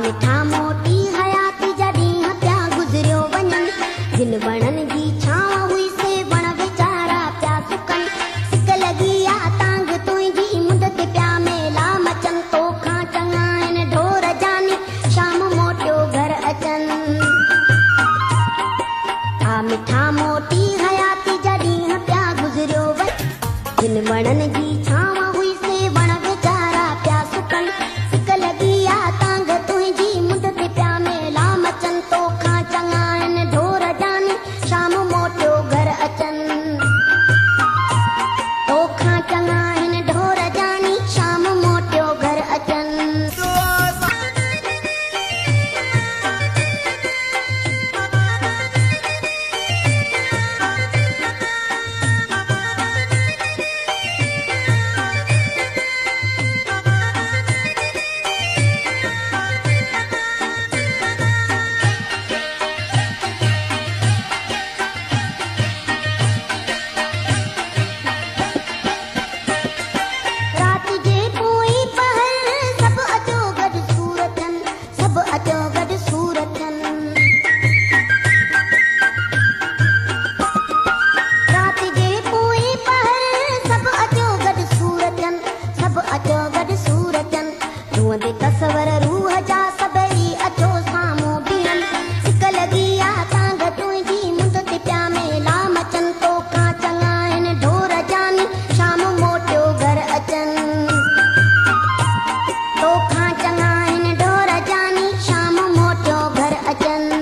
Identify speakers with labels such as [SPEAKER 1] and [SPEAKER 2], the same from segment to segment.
[SPEAKER 1] मिठा मोटी हयाती जॾहिं हथिया गुज़रियो वञनि जिन वणनि जी छांव हुई से वण वीचारा पिया सुकनि सिक लॻी आ तांग तुंहिंजी मुंद ते पिया मेला मचनि तोखां चङा आहिनि ढोर जानी शाम मोटियो घर अचनि मिठा मोटी हयाती जॾहिं हथिया गुज़रियो वञनि जिन वणनि जी छांव हुई से वण वीचारा पिया सुकनि सिक लॻी आ तांग तुंहिंजी मुंद ते पिया मेला मचनि तोखां चङा आहिनि ढोर जानी शाम मोटियो घर अचनि तोखां चङा आहिनि ढोर जानी शाम मोटियो घर अचनि तस्वर रूह जा सभई अचो साम्हूं बीहनि सिक लॻी आ तांग तुंहिंजी मुंद ते पिया मेला मचनि तोखां चङा आहिनि ढोर जानी शाम मोटियो घर अचनि तोखां चङा आहिनि ढोर जानी शाम मोटियो घर अचनि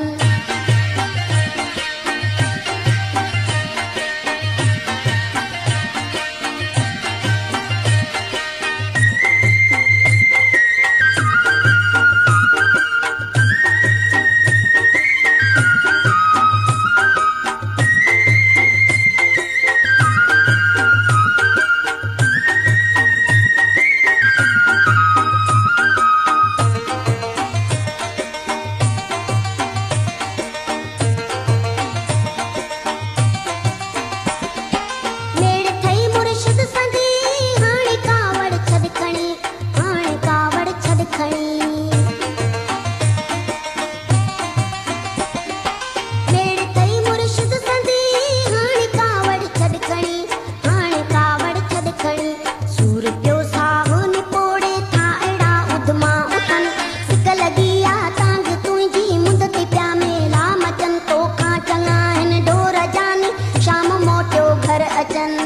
[SPEAKER 1] घर अचनि